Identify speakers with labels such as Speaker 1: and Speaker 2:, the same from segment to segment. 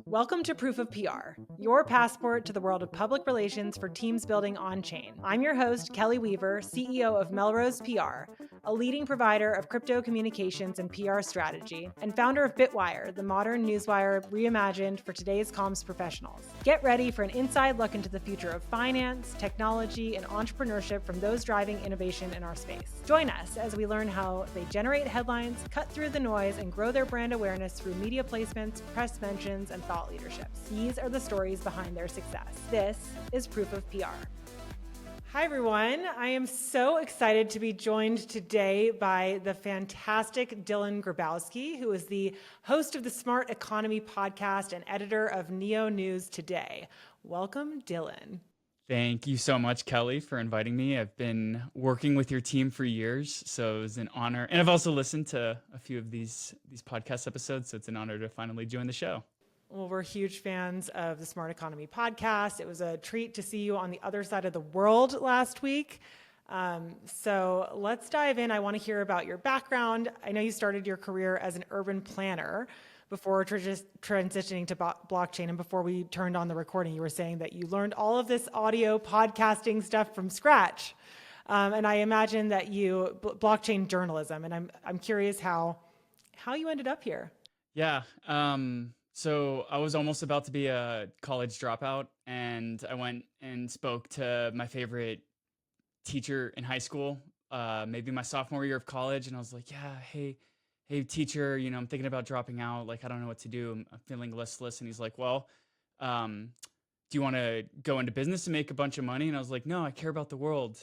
Speaker 1: Welcome to Proof of PR, your passport to the world of public relations for teams building on-chain. I'm your host, Kelley Weaver, CEO of Melrose PR, a leading provider of crypto communications and PR strategy, and founder of BITWIRE, the modern newswire reimagined for today's comms professionals. Get ready for an inside look into the future of finance, technology, and entrepreneurship from those driving innovation in our space. Join us as we learn how they generate headlines, cut through the noise, and grow their brand awareness through media placements, press mentions, and thought leaderships. These are the stories behind their success. This is Proof of PR. Hi, everyone. I am so excited to be joined today by the fantastic Dylan Grabowski, who is the host of the Smart Economy podcast and editor of Neo News Today. Welcome, Dylan.
Speaker 2: Thank you so much, Kelley, for inviting me. I've been working with your team for years, so it was an honor. And I've also listened to a few of these podcast episodes, so it's an honor to finally join the show.
Speaker 1: Well, we're huge fans of the Smart Economy podcast. It was a treat to see you on the other side of the world last week. So let's dive in. I want to hear about your background. I know you started your career as an urban planner before transitioning to blockchain. And before we turned on the recording, you were saying that you learned all of this audio podcasting stuff from scratch. And I imagine that you blockchain journalism. And I'm curious how you ended up here.
Speaker 2: Yeah. So I was almost about to be a college dropout, and I went and spoke to my favorite teacher in high school, maybe my sophomore year of college. And I was like, yeah, hey, teacher, I'm thinking about dropping out. Like, I don't know what to do. I'm feeling listless. And he's like, well, do you want to go into business and make a bunch of money? And I was like, no, I care about the world.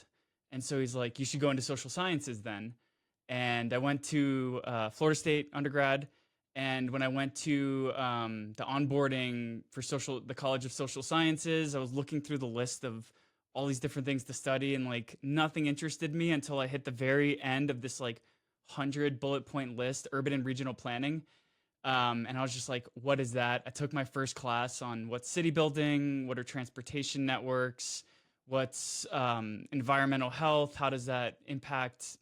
Speaker 2: And so he's like, you should go into social sciences then. And I went to Florida State undergrad. And when I went to the onboarding for the College of Social Sciences, I was looking through the list of all these different things to study, and like nothing interested me until I hit the very end of this like 100 bullet point list, urban and regional planning. And I was just like, what is that? I took my first class on what's city building, what are transportation networks, what's environmental health, how does that impact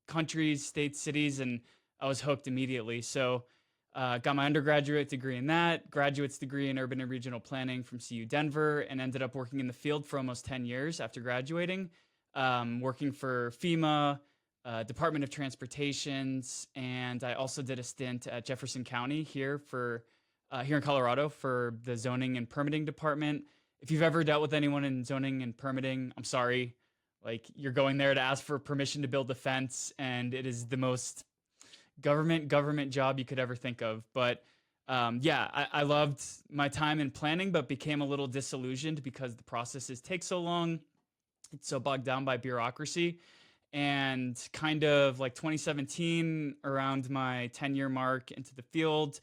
Speaker 2: countries, states, cities, and I was hooked immediately. So got my undergraduate degree in that, graduate's degree in urban and regional planning from CU Denver, and ended up working in the field for almost 10 years after graduating, working for FEMA, Department of Transportations, and I also did a stint at Jefferson County here in Colorado for the zoning and permitting department. If you've ever dealt with anyone in zoning and permitting, I'm sorry. Like, you're going there to ask for permission to build a fence, and it is the most government job you could ever think of. But I loved my time in planning, but became a little disillusioned because the processes take so long. It's so bogged down by bureaucracy. And kind of like 2017, around my 10-year mark into the field,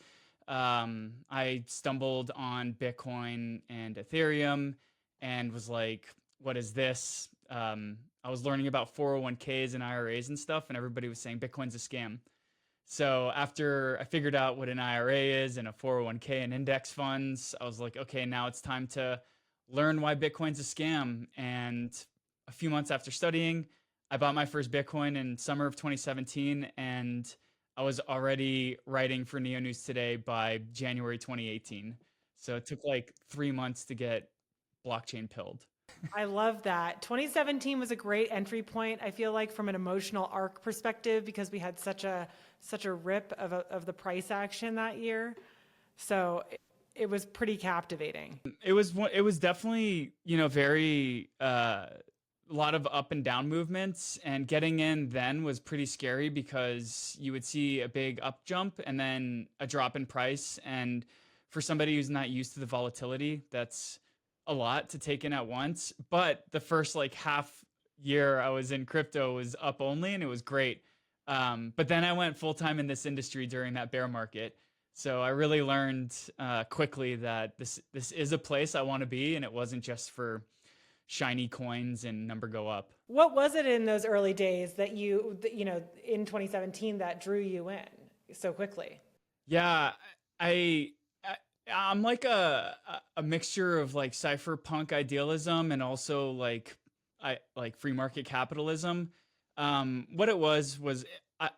Speaker 2: I stumbled on Bitcoin and Ethereum and was like, what is this? I was learning about 401ks and IRAs and stuff, and everybody was saying Bitcoin's a scam. So after I figured out what an IRA is and a 401k and index funds, I was like, okay, now it's time to learn why Bitcoin's a scam. And a few months after studying, I bought my first Bitcoin in summer of 2017, and I was already writing for Neo News Today by January 2018. So it took like 3 months to get blockchain pilled.
Speaker 1: I love that. 2017 was a great entry point, I feel like, from an emotional arc perspective, because we had such a rip of the price action that year. So it was pretty captivating.
Speaker 2: It was definitely, very a lot of up and down movements, and getting in then was pretty scary because you would see a big up jump and then a drop in price. And for somebody who's not used to the volatility, that's a lot to take in at once. But the first like half year I was in crypto was up only, and it was great. But then I went full time in this industry during that bear market. So I really learned quickly that this is a place I want to be, and it wasn't just for shiny coins and number go up.
Speaker 1: What was it in those early days that in 2017 that drew you in so quickly?
Speaker 2: Yeah, I'm like a mixture of like cypherpunk idealism and also like free market capitalism. What it was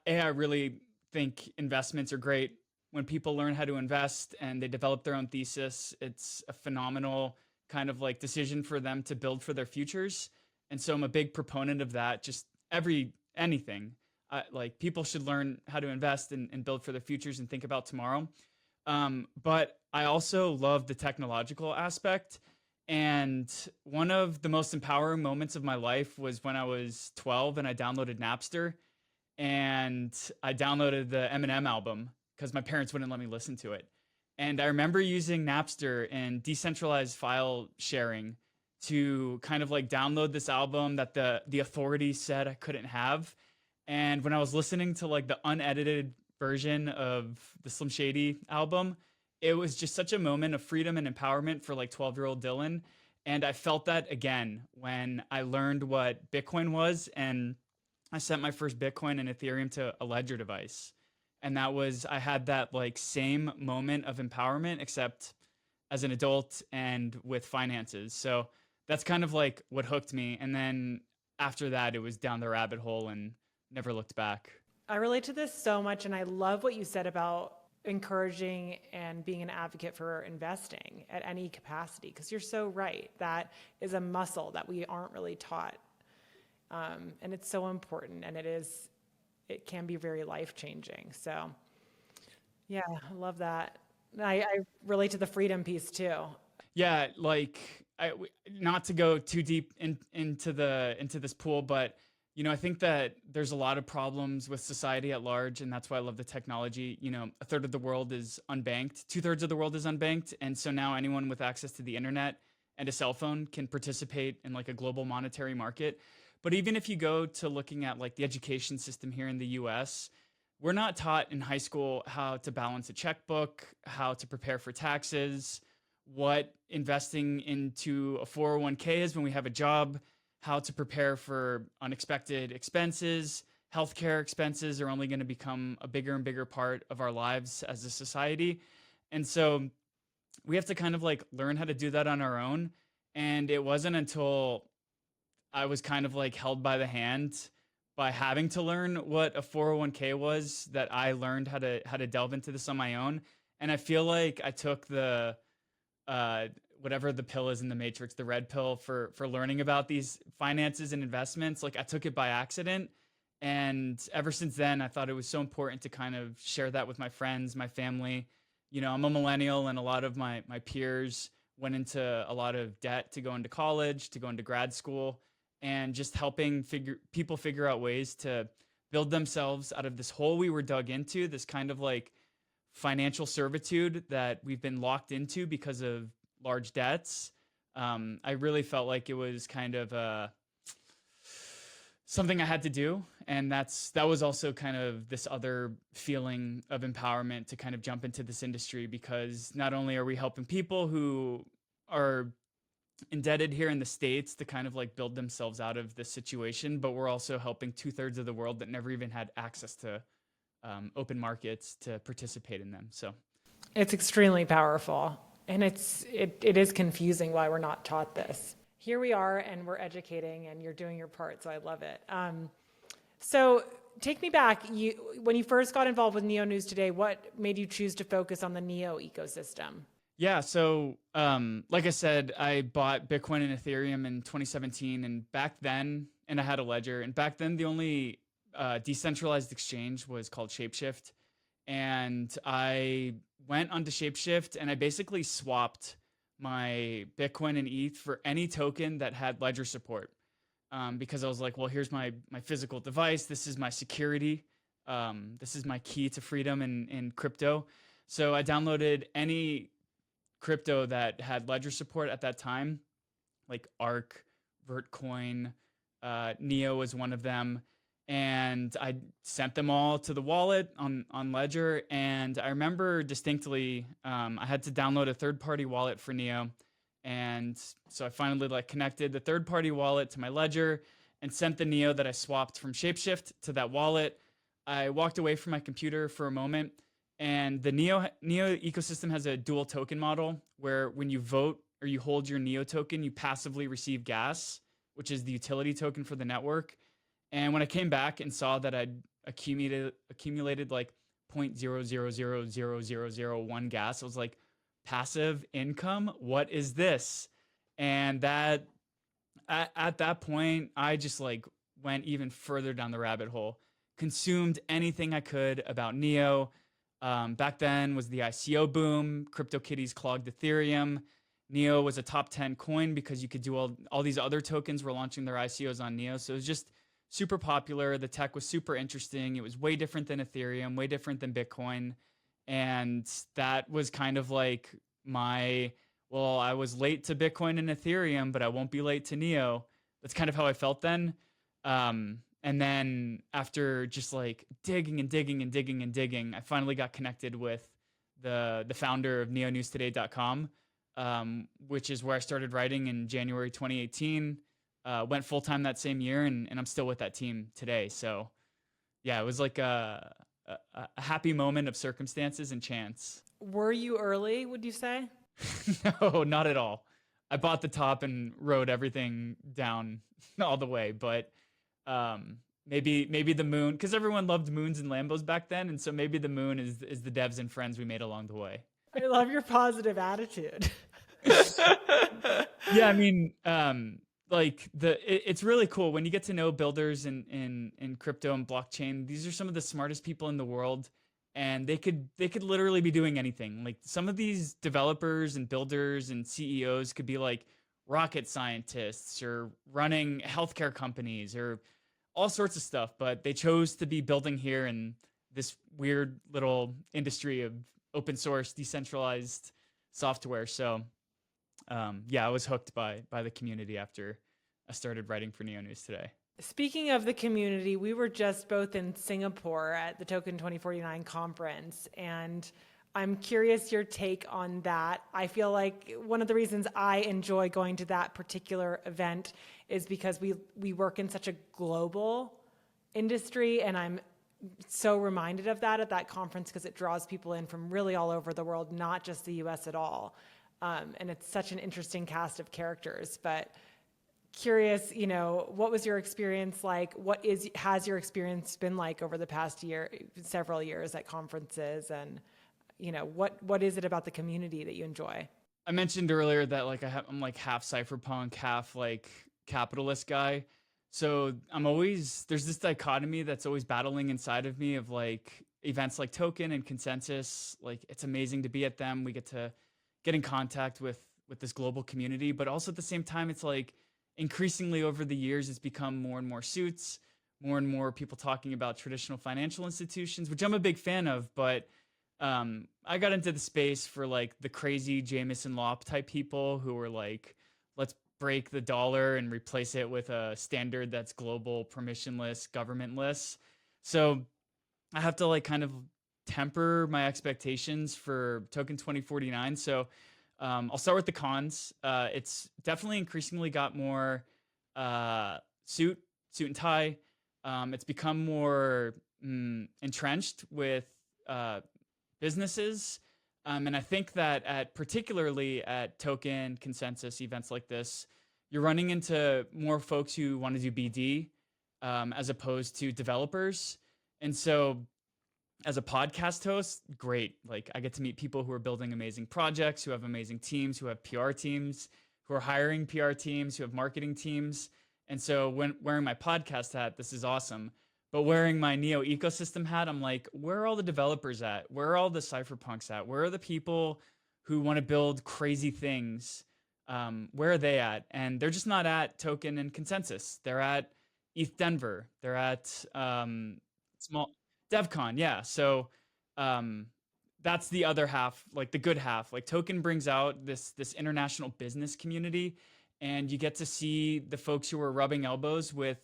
Speaker 2: I really think investments are great when people learn how to invest and they develop their own thesis, it's a phenomenal kind of like decision for them to build for their futures. And so I'm a big proponent of that. Just anything. Like people should learn how to invest and build for their futures and think about tomorrow. But I also love the technological aspect. And one of the most empowering moments of my life was when I was 12 and I downloaded Napster, and I downloaded the Eminem album because my parents wouldn't let me listen to it. And I remember using Napster and decentralized file sharing to kind of like download this album that the authority said I couldn't have. And when I was listening to like the unedited version of the Slim Shady album, it was just such a moment of freedom and empowerment for like 12-year-old Dylan. And I felt that again when I learned what Bitcoin was, and I sent my first Bitcoin and Ethereum to a Ledger device. And I had that like same moment of empowerment, except as an adult and with finances. So that's kind of like what hooked me. And then after that, it was down the rabbit hole and never looked back.
Speaker 1: I relate to this so much, and I love what you said about encouraging and being an advocate for investing at any capacity, because you're so right. That is a muscle that we aren't really taught, and it's so important, and it can be very life-changing. So yeah, I love that. I relate to the freedom piece too.
Speaker 2: Yeah, like not to go too deep into this pool, but I think that there's a lot of problems with society at large, and that's why I love the technology. A third of the world is unbanked, 2/3 of the world is unbanked, and so now anyone with access to the internet and a cell phone can participate in like a global monetary market. But even if you go to looking at like the education system here in the US, we're not taught in high school how to balance a checkbook, how to prepare for taxes, what investing into a 401k is when we have a job, how to prepare for unexpected expenses. Healthcare expenses are only going to become a bigger and bigger part of our lives as a society. And so we have to kind of like learn how to do that on our own. And it wasn't until I was kind of like held by the hand by having to learn what a 401k was that I learned how to delve into this on my own. And I feel like I took the whatever the pill is in the Matrix, the red pill for learning about these finances and investments. Like I took it by accident. And ever since then, I thought it was so important to kind of share that with my friends, my family. I'm a millennial, and a lot of my peers went into a lot of debt to go into college, to go into grad school, and just helping people figure out ways to build themselves out of this hole we were dug into, this kind of like financial servitude that we've been locked into because of large debts. I really felt like it was kind of something I had to do. And that was also kind of this other feeling of empowerment to kind of jump into this industry, because not only are we helping people who are indebted here in the States to kind of like build themselves out of this situation, but we're also helping 2/3 of the world that never even had access to open markets to participate in them. So
Speaker 1: it's extremely powerful, and it is confusing why we're not taught this. Here we are, and we're educating, and you're doing your part, so I love it. So take me back. When you first got involved with Neo News Today, what made you choose to focus on the Neo ecosystem?
Speaker 2: Yeah, so like I said, I bought Bitcoin and Ethereum in 2017, and back then, and I had a ledger, and back then the only decentralized exchange was called Shapeshift, and I went onto Shapeshift, and I basically swapped my Bitcoin and ETH for any token that had ledger support, because I was like, well, here's my physical device, this is my security, this is my key to freedom in crypto. So I downloaded any crypto that had ledger support at that time, like Arc, Vertcoin, Neo was one of them, and I sent them all to the wallet on Ledger. And I remember distinctly, I had to download a third-party wallet for Neo, and so I finally like connected the third-party wallet to my Ledger and sent the Neo that I swapped from Shapeshift to that wallet. I walked away from my computer for a moment, and the Neo ecosystem has a dual token model where when you vote or you hold your Neo token, you passively receive gas, which is the utility token for the network. And when I came back and saw that I'd accumulated like 0.0000001 gas. I was like, passive income? What is this? And that at that point, I just like went even further down the rabbit hole, consumed anything I could about Neo. Back then was the ICO boom. CryptoKitties clogged Ethereum. Neo was a top 10 coin because you could do all these other tokens were launching their ICOs on Neo. So it was just super popular. The tech was super interesting. It was way different than Ethereum, way different than Bitcoin. And that was kind of like well, I was late to Bitcoin and Ethereum, but I won't be late to Neo. That's kind of how I felt then. And then after just like digging and digging and digging and digging, I finally got connected with the founder of neonewstoday.com, which is where I started writing in January 2018. Went full-time that same year, and I'm still with that team today. So yeah, it was like a happy moment of circumstances and chance.
Speaker 1: Were you early, would you say?
Speaker 2: No, not at all. I bought the top and wrote everything down all the way, but maybe the moon, because everyone loved moons and Lambos back then, and so maybe the moon is the devs and friends we made along the way.
Speaker 1: I love your positive attitude.
Speaker 2: Yeah, I mean, it's really cool when you get to know builders in crypto and blockchain. These are some of the smartest people in the world, and they could literally be doing anything. Like some of these developers and builders and CEOs could be like rocket scientists or running healthcare companies or all sorts of stuff, but they chose to be building here in this weird little industry of open source, decentralized software. So yeah, I was hooked by the community after I started writing for Neo News Today.
Speaker 1: Speaking of the community, we were just both in Singapore at the Token 2049 conference, and I'm curious your take on that. I feel like one of the reasons I enjoy going to that particular event is because we work in such a global industry, and I'm so reminded of that at that conference because it draws people in from really all over the world, not just the US at all. And it's such an interesting cast of characters, but curious, what was your experience like? Has your experience been like over the past several years at conferences, and what is it about the community that you enjoy?
Speaker 2: I mentioned earlier that like I'm like half cypherpunk, half like capitalist guy. So there's this dichotomy that's always battling inside of me of like events like Token and Consensus. Like it's amazing to be at them. We get to get in contact with this global community, but also at the same time, it's like increasingly over the years, it's become more and more suits, more and more people talking about traditional financial institutions, which I'm a big fan of. But I got into the space for like the crazy Jameson Lopp type people who were like, let's break the dollar and replace it with a standard that's global, permissionless, governmentless. So I have to like kind of temper my expectations for Token 2049. So I'll start with the cons. It's definitely increasingly got more suit and tie. It's become more entrenched with businesses. And I think that particularly at Token, Consensus, events like this, you're running into more folks who want to do BD as opposed to developers. And so as a podcast host, great. Like I get to meet people who are building amazing projects, who have amazing teams, who have PR teams, who are hiring PR teams, who have marketing teams. And so when wearing my podcast hat, this is awesome. But wearing my Neo ecosystem hat, I'm like, where are all the developers at? Where are all the cypherpunks at? Where are the people who want to build crazy things? Where are they at? And they're just not at Token and Consensus. They're at ETH Denver. They're at small DevCon. Yeah. So that's the other half, like the good half. Like Token brings out this international business community, and you get to see the folks who are rubbing elbows with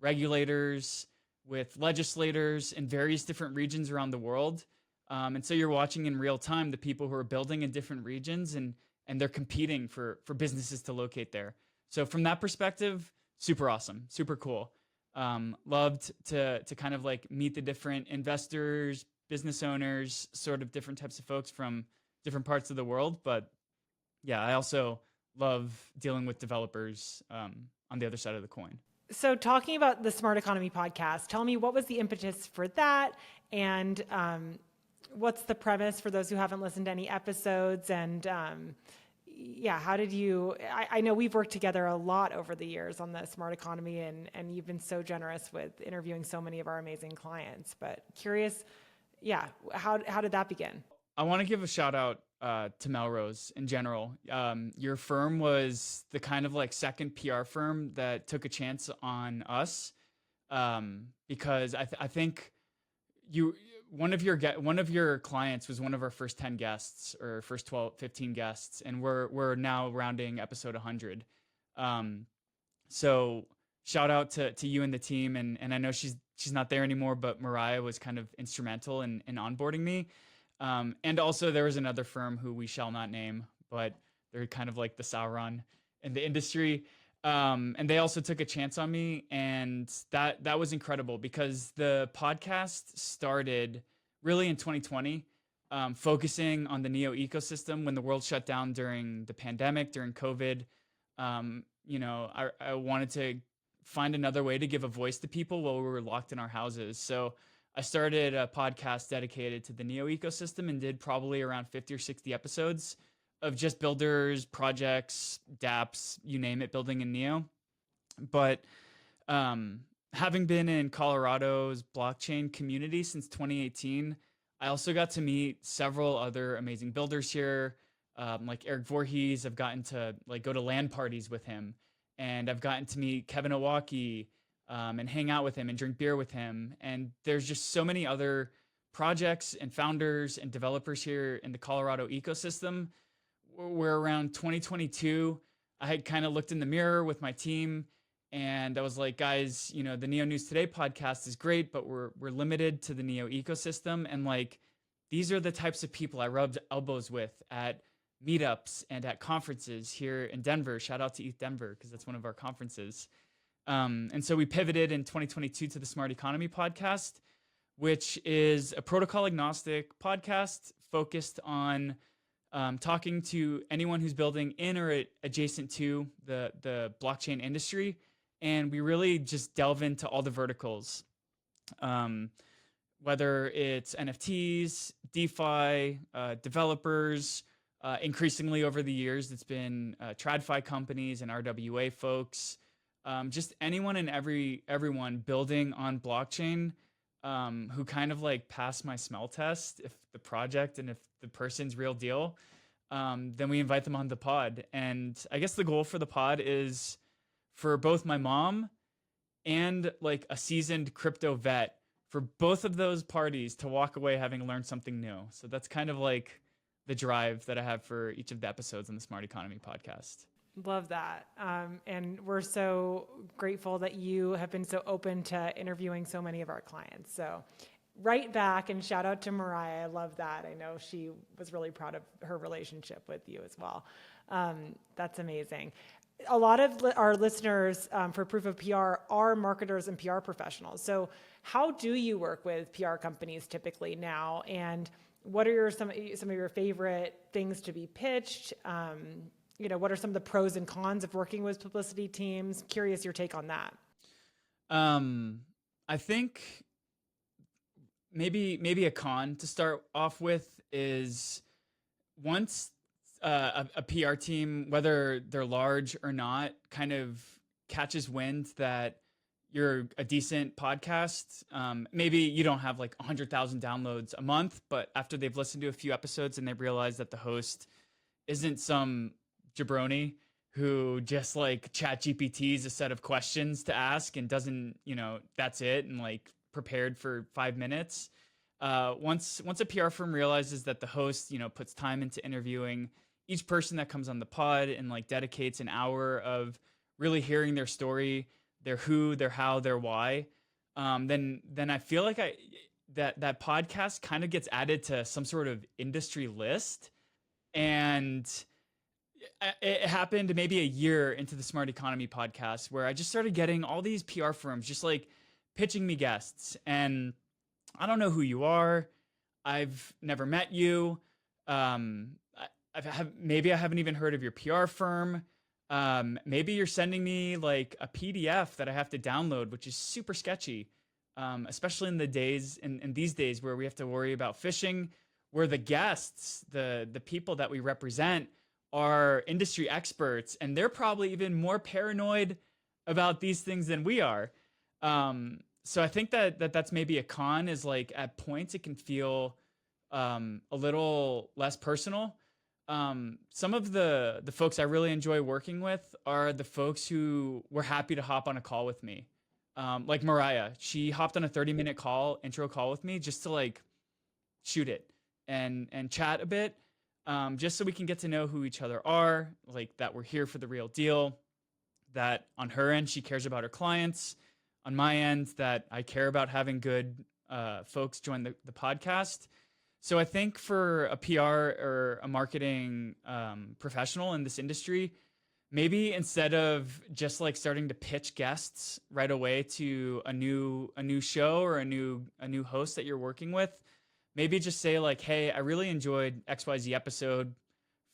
Speaker 2: regulators, with legislators in various different regions around the world. And so you're watching in real time the people who are building in different regions, and they're competing for businesses to locate there. So from that perspective, super awesome, super cool. Loved to kind of like meet the different investors, business owners, sort of different types of folks from different parts of the world. But yeah, I also love dealing with developers on the other side of the coin.
Speaker 1: So talking about the Smart Economy podcast, tell me what was the impetus for that, and What's the premise for those who haven't listened to any episodes? And yeah, how did you, I know we've worked together a lot over the years on the smart economy, and you've been so generous with interviewing so many of our amazing clients, but curious, yeah, how did that begin?
Speaker 2: I want to give a shout out to Melrose in general. Your firm was the kind of like second PR firm that took a chance on us, because I think you one of your clients was one of our first 10 guests or first 12, 15 guests, and we're now rounding episode 100. So shout out to you and the team, and I know she's not there anymore, but Mariah was kind of instrumental in onboarding me. And also there was another firm who we shall not name, but they're kind of like the Sauron in the industry. And they also took a chance on me, and that was incredible because the podcast started really in 2020, focusing on the Neo ecosystem when the world shut down during the pandemic, during COVID. I wanted to find another way to give a voice to people while we were locked in our houses. So I started a podcast dedicated to the Neo ecosystem and did probably around 50 or 60 episodes of just builders, projects, dApps, you name it, building in Neo. But having been in Colorado's blockchain community since 2018, I also got to meet several other amazing builders here, like Eric Voorhees. I've gotten to like go to LAN parties with him, and I've gotten to meet Kevin Owocki, and hang out with him and drink beer with him. And there's just so many other projects and founders and developers here in the Colorado ecosystem. Where around 2022, I had kind of looked in the mirror with my team, and I was like, guys, the Neo News Today podcast is great, but we're limited to the Neo ecosystem. And like, these are the types of people I rubbed elbows with at meetups and at conferences here in Denver. Shout out to ETH Denver, because that's one of our conferences. And so we pivoted in 2022 to the Smart Economy podcast, which is a protocol agnostic podcast focused on talking to anyone who's building in or adjacent to the blockchain industry. And we really just delve into all the verticals, whether it's NFTs, DeFi, developers. Increasingly over the years, it's been TradFi companies and RWA folks, just anyone and everyone building on blockchain, who kind of like pass my smell test, if the project and if the person's real deal. Then we invite them on the pod. And I guess the goal for the pod is for both my mom and like a seasoned crypto vet, for both of those parties to walk away having learned something new. So that's kind of like the drive that I have for each of the episodes on the Smart Economy podcast.
Speaker 1: Love that. And we're so grateful that you have been so open to interviewing so many of our clients. So right back, and shout out to Mariah. I love that. I know she was really proud of her relationship with you as well. That's amazing. A lot of our listeners for Proof of PR are marketers and PR professionals. So how do you work with PR companies typically now? And what are some of your favorite things to be pitched? What are some of the pros and cons of working with publicity teams? Curious your take on that.
Speaker 2: I think maybe a con to start off with is once a PR team, whether they're large or not, kind of catches wind that you're a decent podcast. Maybe you don't have like 100,000 downloads a month, but after they've listened to a few episodes and they realize that the host isn't some jabroni who just like chat GPTs a set of questions to ask and doesn't, that's it, and like prepared for 5 minutes. Once a PR firm realizes that the host, puts time into interviewing each person that comes on the pod and like dedicates an hour of really hearing their story, their who, their how, their why, then I feel like that podcast kind of gets added to some sort of industry list. And it happened maybe a year into the Smart Economy podcast where I just started getting all these PR firms just like pitching me guests. And I don't know who you are. I've never met you. Maybe I haven't even heard of your PR firm. Maybe you're sending me like a PDF that I have to download, which is super sketchy. especially in these days where we have to worry about phishing, where the guests, the people that we represent are industry experts, and they're probably even more paranoid about these things than we are. So I think that's maybe a con, is like at points it can feel a little less personal. Some of the folks I really enjoy working with are the folks who were happy to hop on a call with me. Like Mariah, she hopped on a 30-minute intro call with me just to like shoot it and chat a bit, just so we can get to know who each other are, like that we're here for the real deal, that on her end, she cares about her clients. On my end, that I care about having good folks join the podcast. So I think for a PR or a marketing professional in this industry, maybe instead of just like starting to pitch guests right away to a new show or a new host that you're working with, maybe just say like, hey, I really enjoyed XYZ episode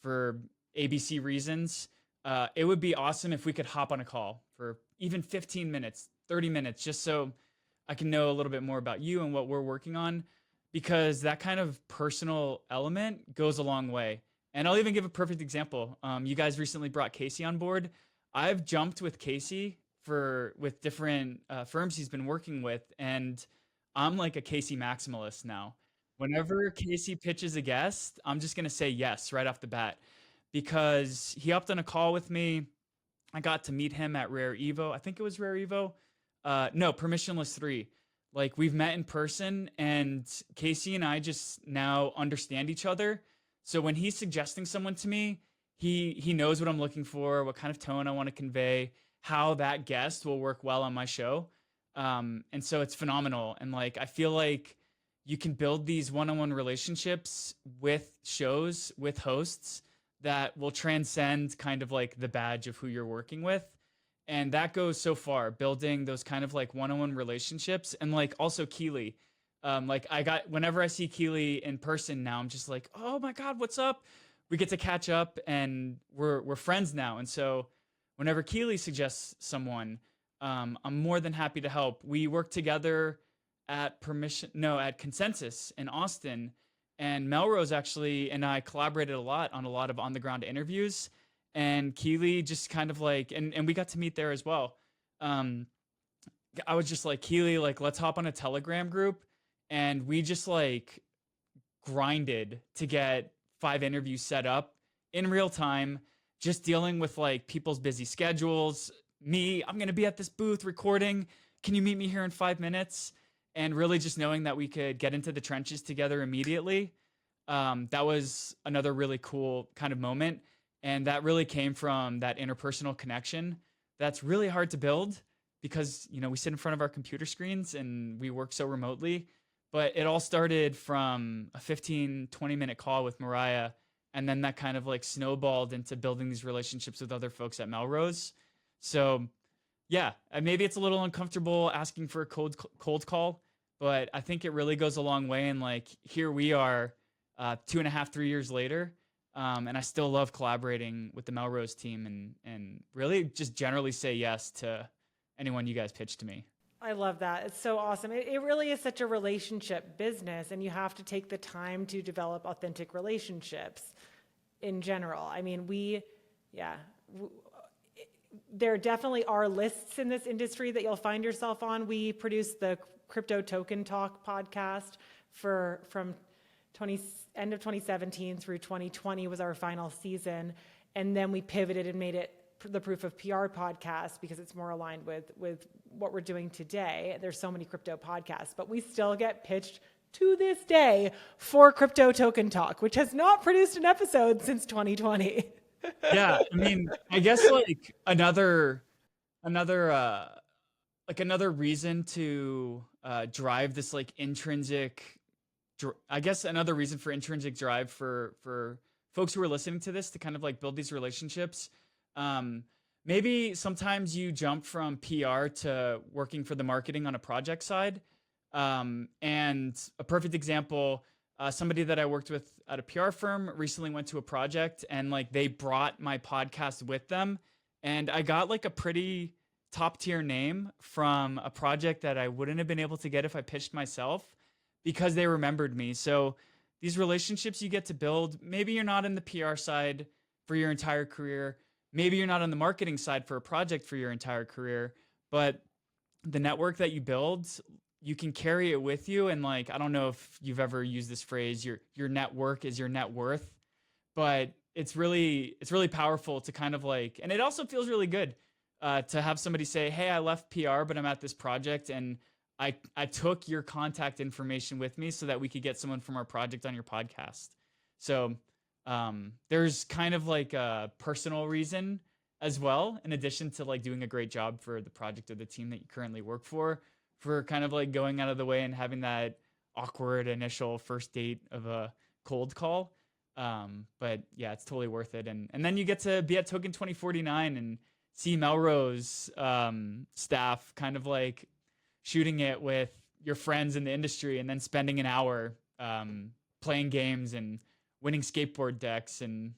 Speaker 2: for ABC reasons. It would be awesome if we could hop on a call for even 15 minutes, 30 minutes, just so I can know a little bit more about you and what we're working on, because that kind of personal element goes a long way. And I'll even give a perfect example. You guys recently brought Casey on board. I've jumped with Casey with different firms he's been working with, and I'm like a Casey maximalist now. Whenever Casey pitches a guest, I'm just going to say yes right off the bat, because he hopped on a call with me. I got to meet him at Rare Evo. I think it was Rare Evo. No, Permissionless 3. Like, we've met in person, and Casey and I just now understand each other. So when he's suggesting someone to me, he knows what I'm looking for, what kind of tone I want to convey, how that guest will work well on my show. And so it's phenomenal. And like, I feel like you can build these one-on-one relationships with shows, with hosts, that will transcend kind of like the badge of who you're working with. And that goes so far, building those kind of like one-on-one relationships. And like also Kelley, whenever I see Kelley in person now, I'm just like, oh my God, what's up? We get to catch up, and we're friends now. And so whenever Kelley suggests someone, I'm more than happy to help. We work together at Consensus in Austin, and Melrose actually and I collaborated a lot of on-the-ground interviews. And Kelley just kind of like, and we got to meet there as well. I was just like, Kelley, like, let's hop on a Telegram group. And we just like grinded to get 5 interviews set up in real time, just dealing with like people's busy schedules. I'm going to be at this booth recording. Can you meet me here in 5 minutes? And really just knowing that we could get into the trenches together immediately. That was another really cool kind of moment. And that really came from that interpersonal connection that's really hard to build, because, you know, we sit in front of our computer screens and we work so remotely. But it all started from a 15, 20-minute call with Mariah. And then that kind of like snowballed into building these relationships with other folks at Melrose. So yeah, maybe it's a little uncomfortable asking for a cold call, but I think it really goes a long way. And like, here we are 2.5, 3 years later. And I still love collaborating with the Melrose team, and really just generally say yes to anyone you guys pitch to me.
Speaker 1: I love that. It's so awesome. It really is such a relationship business, and you have to take the time to develop authentic relationships in general. I mean, there definitely are lists in this industry that you'll find yourself on. We produced the Crypto Token Talk podcast from end of 2017 through 2020 was our final season. And then we pivoted and made it the Proof-of-PR podcast, because it's more aligned with what we're doing today. There's so many crypto podcasts, but we still get pitched to this day for Crypto Token Talk, which has not produced an episode since 2020.
Speaker 2: Yeah, I mean, I guess like another reason to drive this like another reason for intrinsic drive for folks who are listening to this to kind of like build these relationships. Maybe sometimes you jump from PR to working for the marketing on a project side. And a perfect example, somebody that I worked with at a PR firm recently went to a project, and like they brought my podcast with them, and I got like a pretty top tier name from a project that I wouldn't have been able to get if I pitched myself because they remembered me. So these relationships you get to build, maybe you're not in the PR side for your entire career. Maybe you're not on the marketing side for a project for your entire career, but the network that you build, you can carry it with you. And like, I don't know if you've ever used this phrase, your network is your net worth, but it's really powerful to kind of like, and it also feels really good to have somebody say, hey, I left PR, but I'm at this project and I took your contact information with me so that we could get someone from our project on your podcast. So there's kind of like a personal reason as well, in addition to like doing a great job for the project or the team that you currently work for kind of like going out of the way and having that awkward initial first date of a cold call. But yeah, it's totally worth it. And then you get to be at Token 2049 and see Melrose staff kind of like shooting it with your friends in the industry and then spending an hour playing games and winning skateboard decks and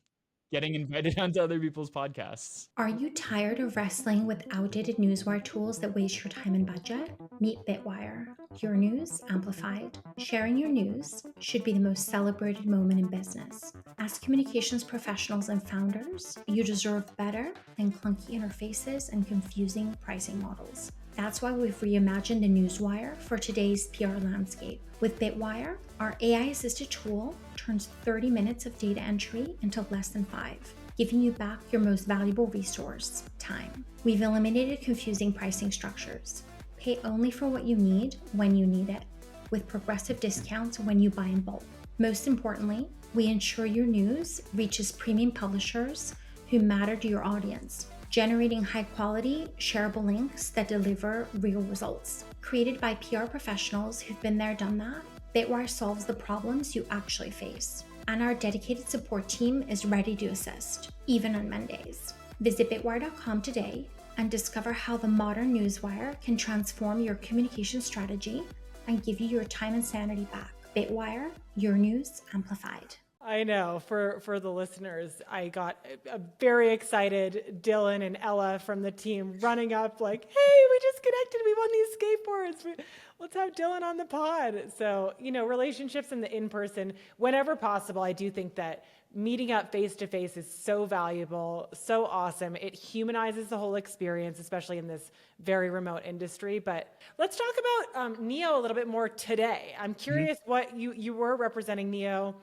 Speaker 2: getting invited onto other people's podcasts.
Speaker 3: Are you tired of wrestling with outdated newswire tools that waste your time and budget? Meet BITWIRE. Your news amplified. Sharing your news should be the most celebrated moment in business. As communications professionals and founders, you deserve better than clunky interfaces and confusing pricing models. That's why we've reimagined the newswire for today's PR landscape. With BITWIRE, our AI-assisted tool turns 30 minutes of data entry into less than 5, giving you back your most valuable resource, time. We've eliminated confusing pricing structures. Pay only for what you need when you need it, with progressive discounts when you buy in bulk. Most importantly, we ensure your news reaches premium publishers who matter to your audience, generating high-quality, shareable links that deliver real results. Created by PR professionals who've been there, done that, BITWIRE solves the problems you actually face. And our dedicated support team is ready to assist, even on Mondays. Visit bitwire.com today and discover how the modern newswire can transform your communication strategy and give you your time and sanity back. BITWIRE, your news amplified.
Speaker 1: I know, for the listeners, I got a very excited Dylan and Ella from the team running up like, hey, we just connected, we won these skateboards. Let's have Dylan on the pod. So, relationships in the in-person, whenever possible, I do think that meeting up face-to-face is so valuable, so awesome. It humanizes the whole experience, especially in this very remote industry. But let's talk about Neo a little bit more today. I'm curious what you were representing Neo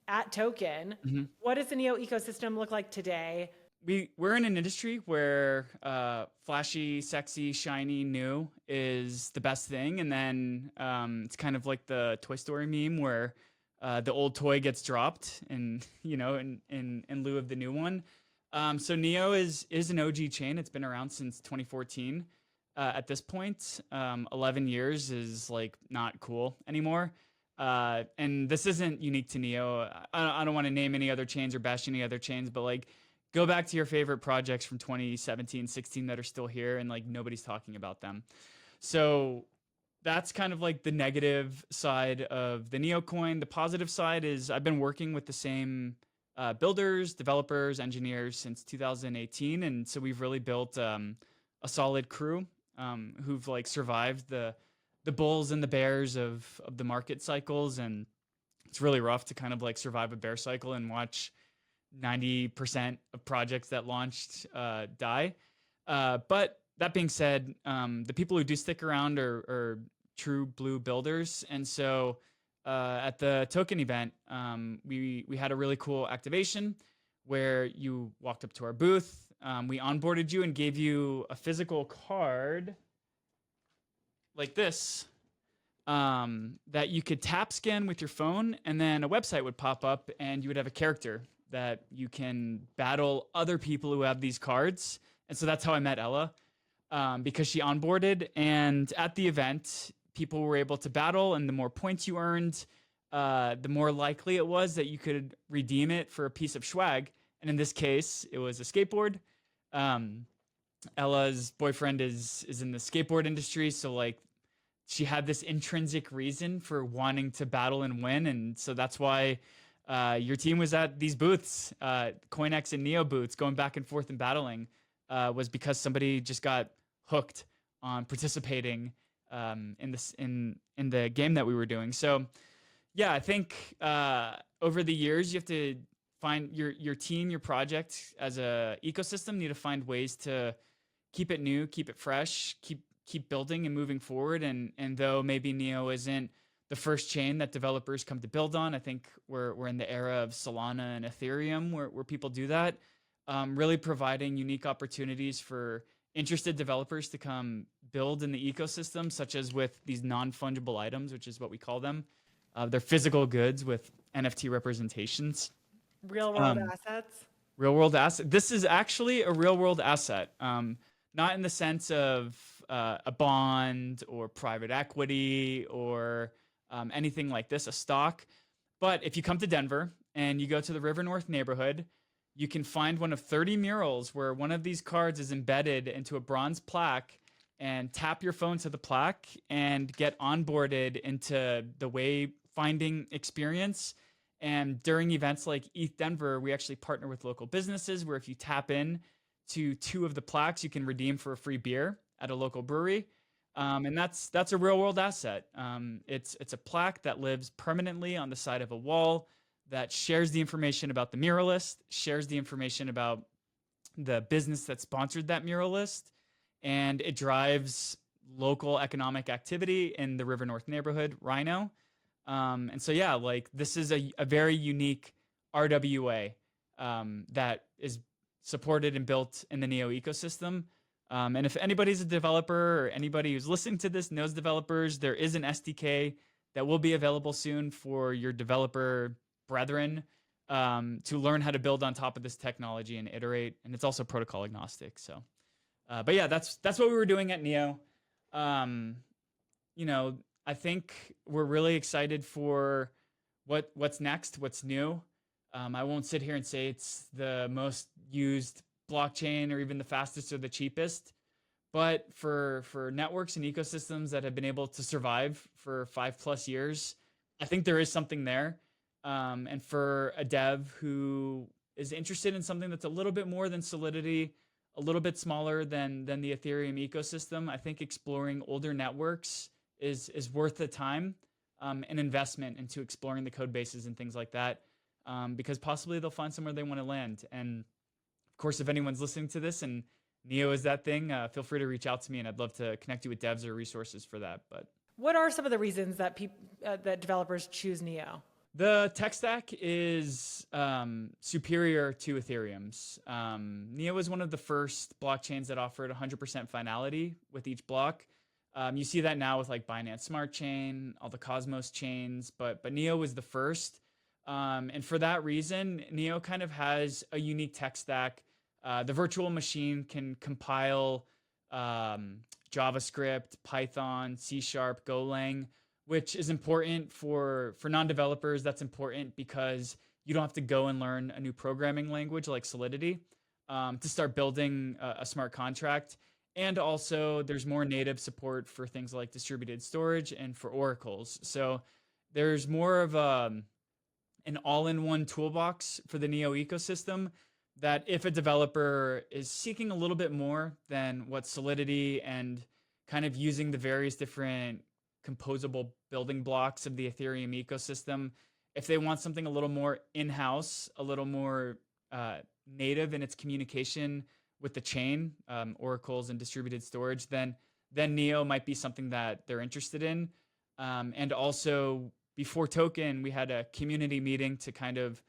Speaker 1: at Token. What does the Neo ecosystem look like today?
Speaker 2: We're in an industry where flashy, sexy, shiny, new is the best thing. And then it's kind of like the Toy Story meme where the old toy gets dropped and, in lieu of the new one. So Neo is an OG chain. It's been around since 2014. At this point, 11 years is like not cool anymore. And this isn't unique to Neo. I don't want to name any other chains or bash any other chains, but like go back to your favorite projects from 2017, 16 that are still here and like nobody's talking about them. So that's kind of like the negative side of the Neo coin. The positive side is I've been working with the same builders, developers, engineers since 2018. And so we've really built a solid crew who've like survived the bulls and the bears of the market cycles. And it's really rough to kind of like survive a bear cycle and watch 90% of projects that launched die. But that being said, the people who do stick around are true blue builders. And so at the Token event, we had a really cool activation where you walked up to our booth. We onboarded you and gave you a physical card like this that you could tap scan with your phone, and then a website would pop up and you would have a character that you can battle other people who have these cards. And so that's how I met Ella, because she onboarded, and at the event people were able to battle, and the more points you earned, the more likely it was that you could redeem it for a piece of swag. And in this case it was a skateboard. Ella's boyfriend is in the skateboard industry, so like she had this intrinsic reason for wanting to battle and win. And so that's why your team was at these booths, CoinX and Neo booths, going back and forth and battling. was because somebody just got hooked on participating in the game that we were doing. So yeah, I think over the years you have to find your team, your project as a ecosystem need to find ways to keep it new, keep it fresh, keep building and moving forward. And though maybe Neo isn't the first chain that developers come to build on, I think we're in the era of Solana and Ethereum where people do that. Really providing unique opportunities for interested developers to come build in the ecosystem, such as with these non-fungible items, which is what we call them. They're physical goods with NFT representations.
Speaker 1: Real world assets.
Speaker 2: Real world asset. This is actually a real world asset. Not in the sense of a bond or private equity or anything like this, a stock. But if you come to Denver and you go to the River North neighborhood, you can find one of 30 murals where one of these cards is embedded into a bronze plaque, and tap your phone to the plaque and get onboarded into the wayfinding experience. And during events like ETH Denver, we actually partner with local businesses where if you tap in to 2 of the plaques, you can redeem for a free beer at a local brewery. And that's a real world asset. It's a plaque that lives permanently on the side of a wall that shares the information about the muralist, shares the information about the business that sponsored that muralist, and it drives local economic activity in the River North neighborhood, Rhino. And so, yeah, like this is a very unique RWA that is supported and built in the Neo ecosystem. And if anybody's a developer or anybody who's listening to this knows developers, there is an SDK that will be available soon for your developer brethren to learn how to build on top of this technology and iterate. And it's also protocol agnostic. So, but yeah, that's what we were doing at Neo. I think we're really excited for what's next, what's new. I won't sit here and say it's the most used blockchain or even the fastest or the cheapest, but for networks and ecosystems that have been able to survive for 5+ years, I think there is something there. And for a dev who is interested in something that's a little bit more than Solidity, a little bit smaller than the Ethereum ecosystem, I think exploring older networks is worth the time, an investment into exploring the code bases and things like that, because possibly they'll find somewhere they want to land. And of course, if anyone's listening to this and Neo is that thing, feel free to reach out to me, and I'd love to connect you with devs or resources for that. But
Speaker 1: what are some of the reasons that that developers choose Neo?
Speaker 2: The tech stack is superior to Ethereum's. Neo is one of the first blockchains that offered 100% finality with each block. You see that now with like Binance Smart Chain, all the Cosmos chains, but Neo was the first. And for that reason, Neo kind of has a unique tech stack. The virtual machine can compile JavaScript, Python, C#, Golang, which is important for non-developers. That's important because you don't have to go and learn a new programming language like Solidity to start building a smart contract. And also there's more native support for things like distributed storage and for oracles. So there's more of an all-in-one toolbox for the Neo ecosystem that if a developer is seeking a little bit more than what Solidity and kind of using the various different composable building blocks of the Ethereum ecosystem, if they want something a little more in-house, a little more native in its communication with the chain, oracles and distributed storage, then Neo might be something that they're interested in. And also before Token, we had a community meeting to kind of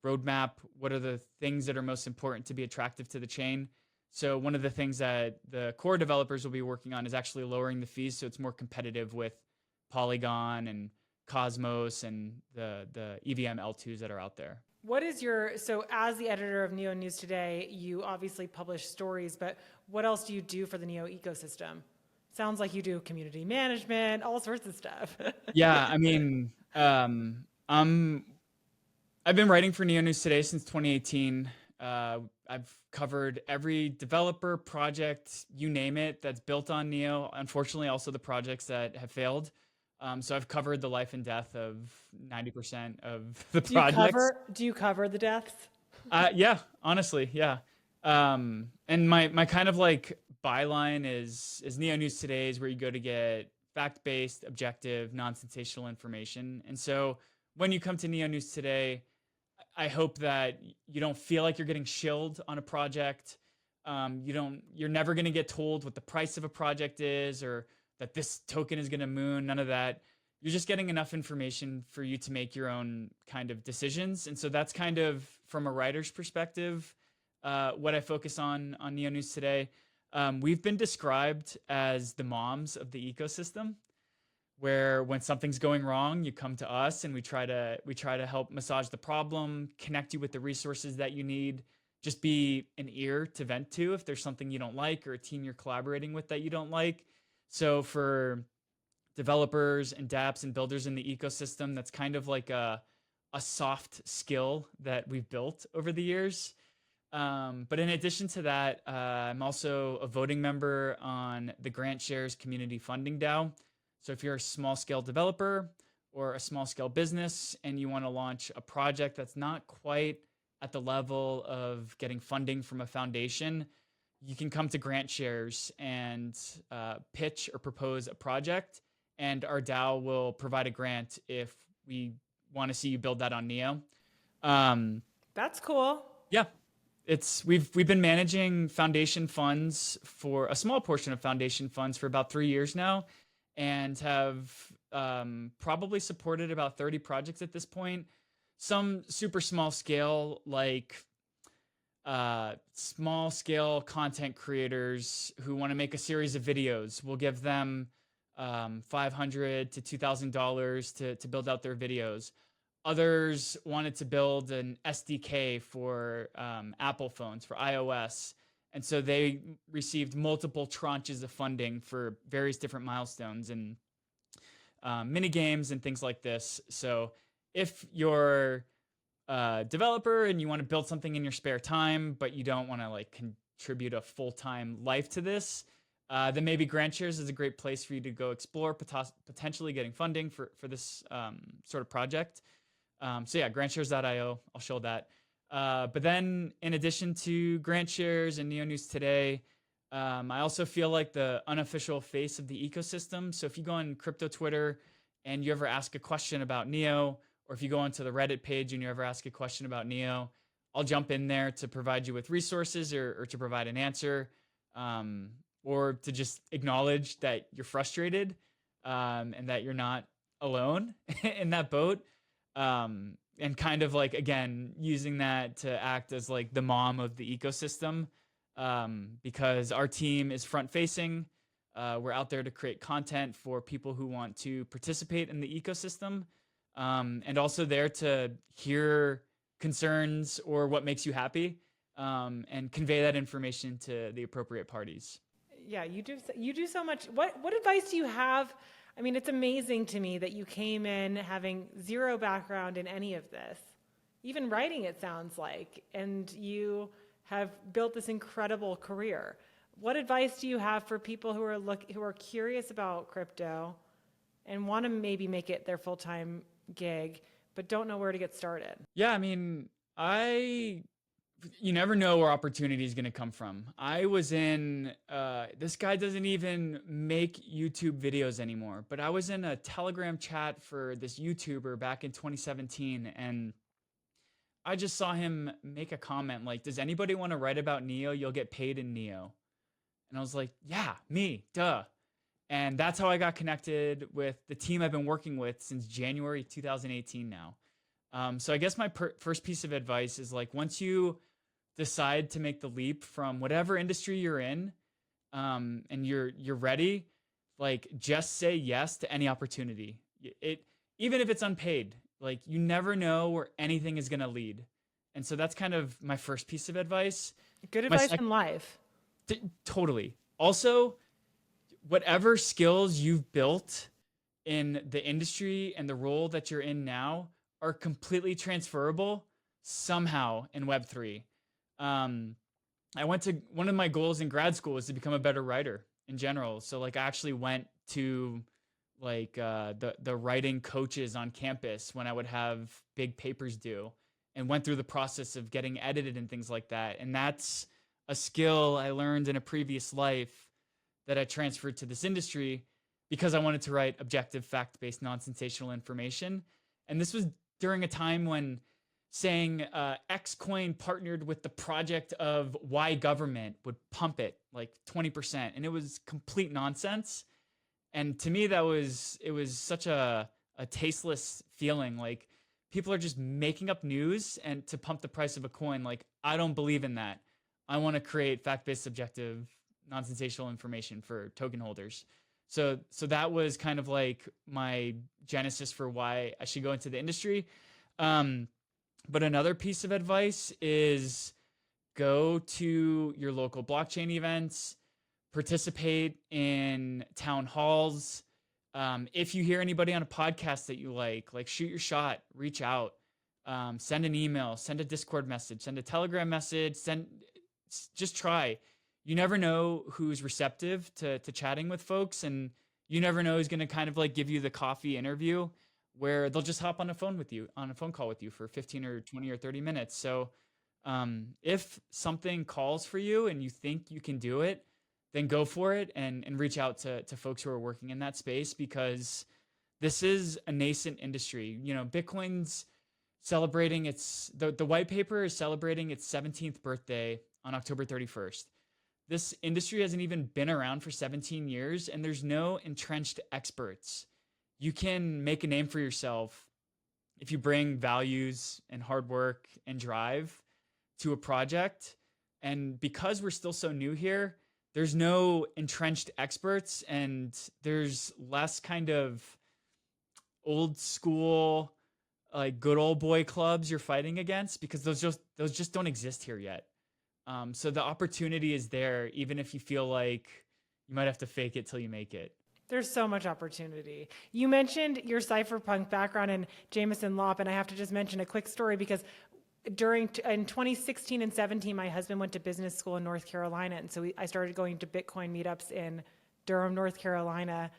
Speaker 2: roadmap what are the things that are most important to be attractive to the chain. So one of the things that the core developers will be working on is actually lowering the fees so it's more competitive with Polygon and Cosmos and the EVM L2s that are out there.
Speaker 1: So as the editor of Neo News Today, you obviously publish stories, but what else do you do for the Neo ecosystem? Sounds like you do community management, all sorts of stuff.
Speaker 2: Yeah, I mean, I've been writing for Neo News Today since 2018. I've covered every developer project, you name it, that's built on Neo. Unfortunately, also the projects that have failed. So I've covered the life and death of 90% of the projects.
Speaker 1: Do you cover the deaths?
Speaker 2: Yeah, honestly, yeah. And my kind of like byline is Neo News Today is where you go to get fact-based, objective, non-sensational information. And so when you come to Neo News Today, I hope that you don't feel like you're getting shilled on a project. You're never going to get told what the price of a project is or that this token is going to moon, none of that. You're just getting enough information for you to make your own kind of decisions. And so that's kind of from a writer's perspective, what I focus on Neo News Today. We've been described as the moms of the ecosystem, where when something's going wrong, you come to us and we try to help massage the problem, connect you with the resources that you need, just be an ear to vent to if there's something you don't like or a team you're collaborating with that you don't like. So for developers and dApps and builders in the ecosystem, that's kind of like a soft skill that we've built over the years. But in addition to that, I'm also a voting member on the Grant Shares Community Funding DAO. So if you're a small scale developer or a small scale business and you want to launch a project that's not quite at the level of getting funding from a foundation, you can come to Grant Shares and pitch or propose a project, and our DAO will provide a grant if we want to see you build that on Neo.
Speaker 1: That's cool.
Speaker 2: Yeah. We've been managing foundation funds for a small portion of foundation funds for about 3 years now, and have probably supported about 30 projects at this point. Some super small scale, like small scale content creators who want to make a series of videos. We'll give them $500 to $2,000 to build out their videos. Others wanted to build an SDK for Apple phones, for iOS. And so they received multiple tranches of funding for various different milestones and mini games and things like this. So if you're a developer and you want to build something in your spare time, but you don't want to like contribute a full-time life to this, then maybe Grant Shares is a great place for you to go explore potentially getting funding for this sort of project. So yeah, grantshares.io, I'll show that. But then in addition to Grant Shares and Neo News Today, I also feel like the unofficial face of the ecosystem. So if you go on crypto Twitter and you ever ask a question about Neo, or if you go onto the Reddit page and you ever ask a question about Neo, I'll jump in there to provide you with resources or to provide an answer, or to just acknowledge that you're frustrated and that you're not alone in that boat. And kind of like, again, using that to act as like the mom of the ecosystem, because our team is front facing. We're out there to create content for people who want to participate in the ecosystem, and also there to hear concerns or what makes you happy, and convey that information to the appropriate parties.
Speaker 1: Yeah, you do so much. What advice do you have? I mean, it's amazing to me that you came in having zero background in any of this, even writing, it sounds like, and you have built this incredible career. What advice do you have for people who are curious about crypto and want to maybe make it their full-time gig, but don't know where to get started?
Speaker 2: Yeah, I mean, you never know where opportunity is going to come from. I was in, this guy doesn't even make YouTube videos anymore, but I was in a Telegram chat for this YouTuber back in 2017, and I just saw him make a comment like, does anybody want to write about Neo? You'll get paid in Neo. And I was like, yeah, me, duh. And that's how I got connected with the team I've been working with since January 2018 now. So I guess my first piece of advice is like, once you decide to make the leap from whatever industry you're in, and you're ready, like just say yes to any opportunity. Even if it's unpaid, like you never know where anything is going to lead. And so that's kind of my first piece of advice.
Speaker 1: Good advice in life.
Speaker 2: Totally. Also, whatever skills you've built in the industry and the role that you're in now are completely transferable somehow in Web3. I went to, one of my goals in grad school was to become a better writer in general. So like I actually went to like the writing coaches on campus when I would have big papers due, and went through the process of getting edited and things like that. And that's a skill I learned in a previous life that I transferred to this industry because I wanted to write objective, fact-based, non-sensational information. And this was during a time when saying X coin partnered with the project of Y government would pump it like 20%. And it was complete nonsense. And to me, it was such a tasteless feeling. Like, people are just making up news and to pump the price of a coin. Like, I don't believe in that. I want to create fact-based, subjective, non-sensational information for token holders. So that was kind of like my genesis for why I should go into the industry. But another piece of advice is go to your local blockchain events, participate in town halls. If you hear anybody on a podcast that you like shoot your shot, reach out, send an email, send a Discord message, send a Telegram message, just try. You never know who's receptive to chatting with folks, and you never know who's going to kind of like give you the coffee interview where they'll just hop on a phone call with you for 15 or 20 or 30 minutes. So if something calls for you and you think you can do it, then go for it and reach out to folks who are working in that space, because this is a nascent industry. You know, Bitcoin's celebrating the white paper is celebrating its 17th birthday on October 31st. This industry hasn't even been around for 17 years, and there's no entrenched experts. You can make a name for yourself if you bring values and hard work and drive to a project. And because we're still so new here, there's no entrenched experts, and there's less kind of old school, like good old boy clubs you're fighting against, because those just don't exist here yet. So the opportunity is there, even if you feel like you might have to fake it till you make it.
Speaker 1: There's so much opportunity. You mentioned your cypherpunk background and Jameson Lopp, and I have to just mention a quick story, because in 2016 and 17, my husband went to business school in North Carolina, and so I started going to Bitcoin meetups in Durham, North Carolina,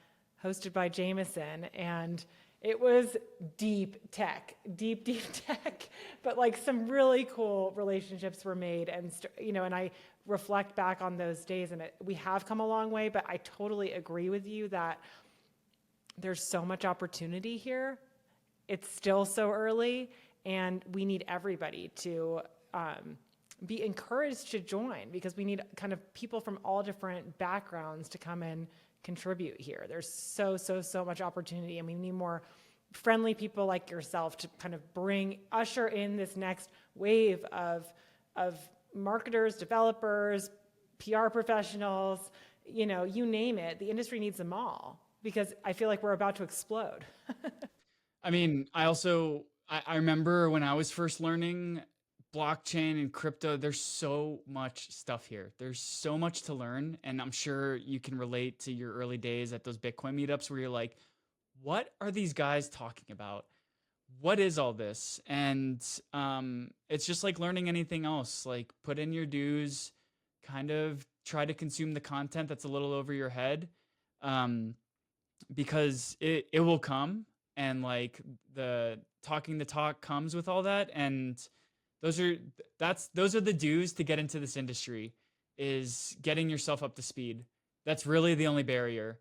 Speaker 1: hosted by Jameson, and it was deep tech, but like some really cool relationships were made, and and I reflect back on those days, and we have come a long way, but I totally agree with you that there's so much opportunity here. It's still so early, and we need everybody to be encouraged to join, because we need kind of people from all different backgrounds to come and contribute here. There's so much opportunity, and we need more friendly people like yourself to kind of usher in this next wave of marketers, developers, PR professionals, you name it. The industry needs them all, because I feel like we're about to explode.
Speaker 2: I mean, I remember when I was first learning blockchain and crypto, there's so much stuff here. There's so much to learn. And I'm sure you can relate to your early days at those Bitcoin meetups where you're like, what are these guys talking about? What is all this? And it's just like learning anything else. Like, put in your dues, kind of try to consume the content that's a little over your head, because it will come, and like the talk comes with all that. And those are the dues to get into this industry, is getting yourself up to speed. That's really the only barrier,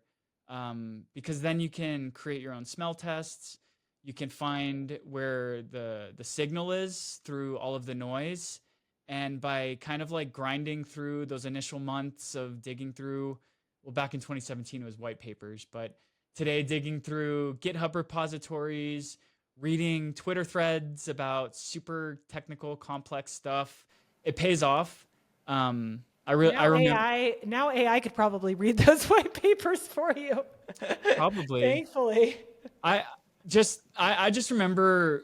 Speaker 2: because then you can create your own smell tests. You can find where the signal is through all of the noise. And by kind of like grinding through those initial months of digging through, well, back in 2017, it was white papers, but today digging through GitHub repositories, reading Twitter threads about super technical, complex stuff, it pays off. I remember
Speaker 1: now AI could probably read those white papers for you.
Speaker 2: Probably.
Speaker 1: Thankfully.
Speaker 2: I just remember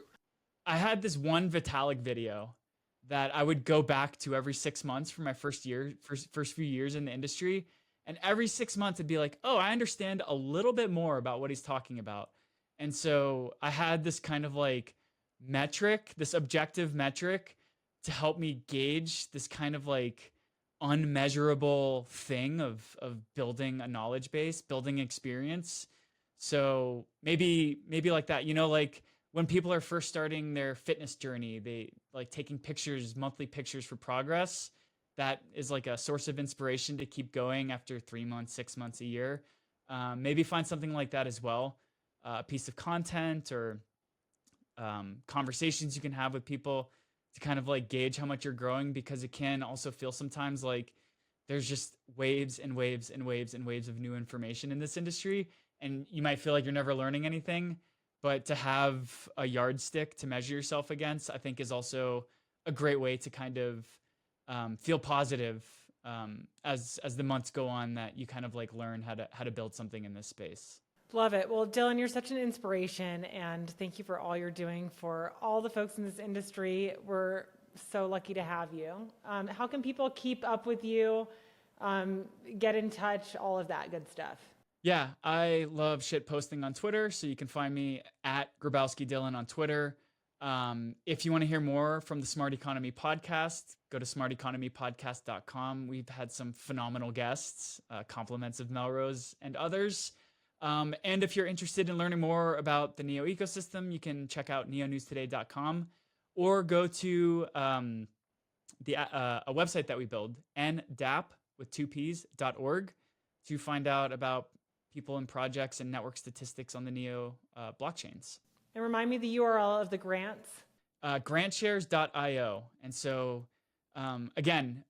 Speaker 2: I had this one Vitalik video that I would go back to every 6 months for my first few years in the industry. And every 6 months it'd be like, oh, I understand a little bit more about what he's talking about. And so I had this kind of like metric, this objective metric, to help me gauge this kind of like unmeasurable thing of building a knowledge base, building experience. So maybe like that, like when people are first starting their fitness journey, they like taking pictures, monthly pictures for progress. that is like a source of inspiration to keep going after 3 months, 6 months, a year, maybe find something like that as well. A piece of content or conversations you can have with people to kind of like gauge how much you're growing, because it can also feel sometimes like there's just waves and waves and waves and waves of new information in this industry. And you might feel like you're never learning anything, but to have a yardstick to measure yourself against, I think is also a great way to kind of feel positive as the months go on, that you kind of like learn how to build something in this space.
Speaker 1: Love it. Well, Dylan, you're such an inspiration, and thank you for all you're doing for all the folks in this industry. We're so lucky to have you. How can people keep up with you, get in touch, all of that good stuff?
Speaker 2: Yeah, I love shit posting on Twitter, so you can find me at Grabowski Dylan on Twitter. If you want to hear more from the Smart Economy podcast, go to smarteconomypodcast.com. We've had some phenomenal guests, compliments of Melrose and others. And if you're interested in learning more about the NEO ecosystem, you can check out neonewstoday.com or go to a website that we build, ndap with 2ps.org, to find out about people and projects and network statistics on the NEO blockchains.
Speaker 1: And remind me the URL of the grants.
Speaker 2: Grantshares.io. And so, again,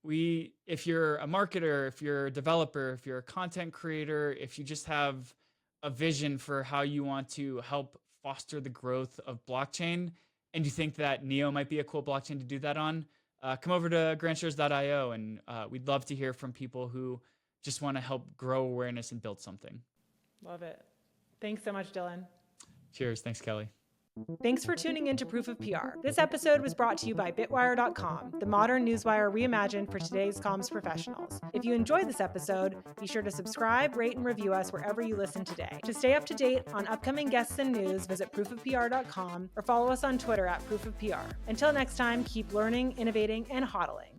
Speaker 2: if you're a marketer, if you're a developer, if you're a content creator, if you just have a vision for how you want to help foster the growth of blockchain, and you think that NEO might be a cool blockchain to do that on, come over to grantshares.io, and we'd love to hear from people who just want to help grow awareness and build something.
Speaker 1: Love it. Thanks so much, Dylan.
Speaker 2: Cheers. Thanks, Kelley.
Speaker 1: Thanks for tuning in to Proof of PR. This episode was brought to you by BITWIRE.com, the modern newswire reimagined for today's comms professionals. If you enjoyed this episode, be sure to subscribe, rate, and review us wherever you listen today. To stay up to date on upcoming guests and news, visit proofofpr.com or follow us on Twitter at proofofpr. Until next time, keep learning, innovating, and hodling.